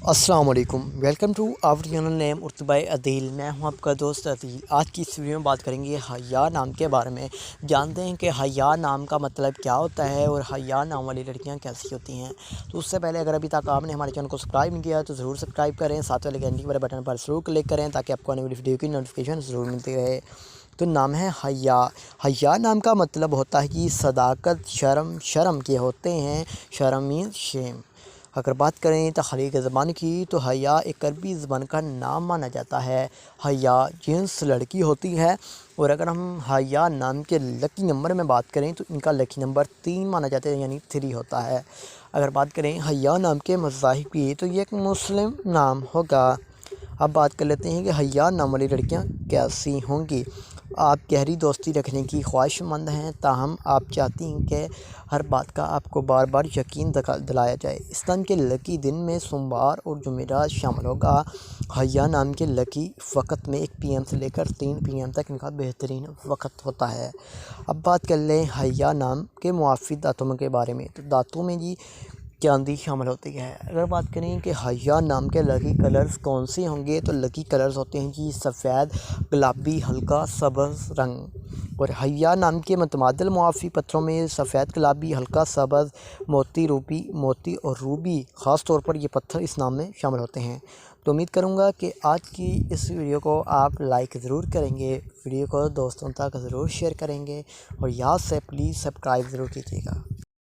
السلام علیکم، welcome to our channel نیم ارتباء عدیل۔ میں ہوں آپ کا دوست عدیل۔ آج کی اس ویڈیو میں بات کریں گے حیا نام کے بارے میں۔ جانتے ہیں کہ حیا نام کا مطلب کیا ہوتا ہے اور حیا نام والی لڑکیاں کیسی ہوتی ہیں۔ تو اس سے پہلے اگر ابھی تک آپ نے ہمارے چینل کو سبسکرائب نہیں کیا تو ضرور سبسکرائب کریں، ساتھ والے گھنٹی والے بٹن پر ضرور کلک کریں تاکہ آپ کو آنے والی ویڈیو کی نوٹیفیکیشن ضرور ملتی رہے۔ تو نام ہے حیا۔ حیا نام کا مطلب ہوتا ہے کہ صداقت، شرم کے ہوتے ہیں، شرم مینز شیم۔ اگر بات کریں تخلیق زبان کی تو حیا ایک عربی زبان کا نام مانا جاتا ہے۔ حیا جنس لڑکی ہوتی ہے، اور اگر ہم حیا نام کے لکی نمبر میں بات کریں تو ان کا لکی نمبر 3 مانا جاتا ہے، یعنی 3 ہوتا ہے۔ اگر بات کریں حیا نام کے مذاہب کی تو یہ ایک مسلم نام ہوگا۔ اب بات کر لیتے ہیں کہ حیا نام والی لڑکیاں کیسی ہوں گی۔ آپ گہری دوستی رکھنے کی خواہش مند ہیں، تاہم آپ چاہتی ہیں کہ ہر بات کا آپ کو بار بار یقین دلایا جائے۔ اس نام کے لکی دن میں سوموار اور جمعرات شامل ہوگا۔ حیا نام کے لکی وقت میں 1 PM سے لے کر 3 PM تک ان کا بہترین وقت ہوتا ہے۔ اب بات کر لیں حیا نام کے موافق دانتوں کے بارے میں، تو دانتوں میں چاندی شامل ہوتی ہے۔ اگر بات کریں کہ حیا نام کے لکی کلرز کون سے ہوں گے تو لکی کلرز ہوتے ہیں سفید، گلابی، ہلکا سبز رنگ۔ اور حیا نام کے متبادل موافق پتھروں میں سفید، گلابی، ہلکا سبز، موتی اور روبی خاص طور پر یہ پتھر اس نام میں شامل ہوتے ہیں۔ تو امید کروں گا کہ آج کی اس ویڈیو کو آپ لائک ضرور کریں گے، ویڈیو کو دوستوں تک ضرور شیئر کریں گے، اور یاد سے پلیز سبسکرائب ضرور کیجیے گا۔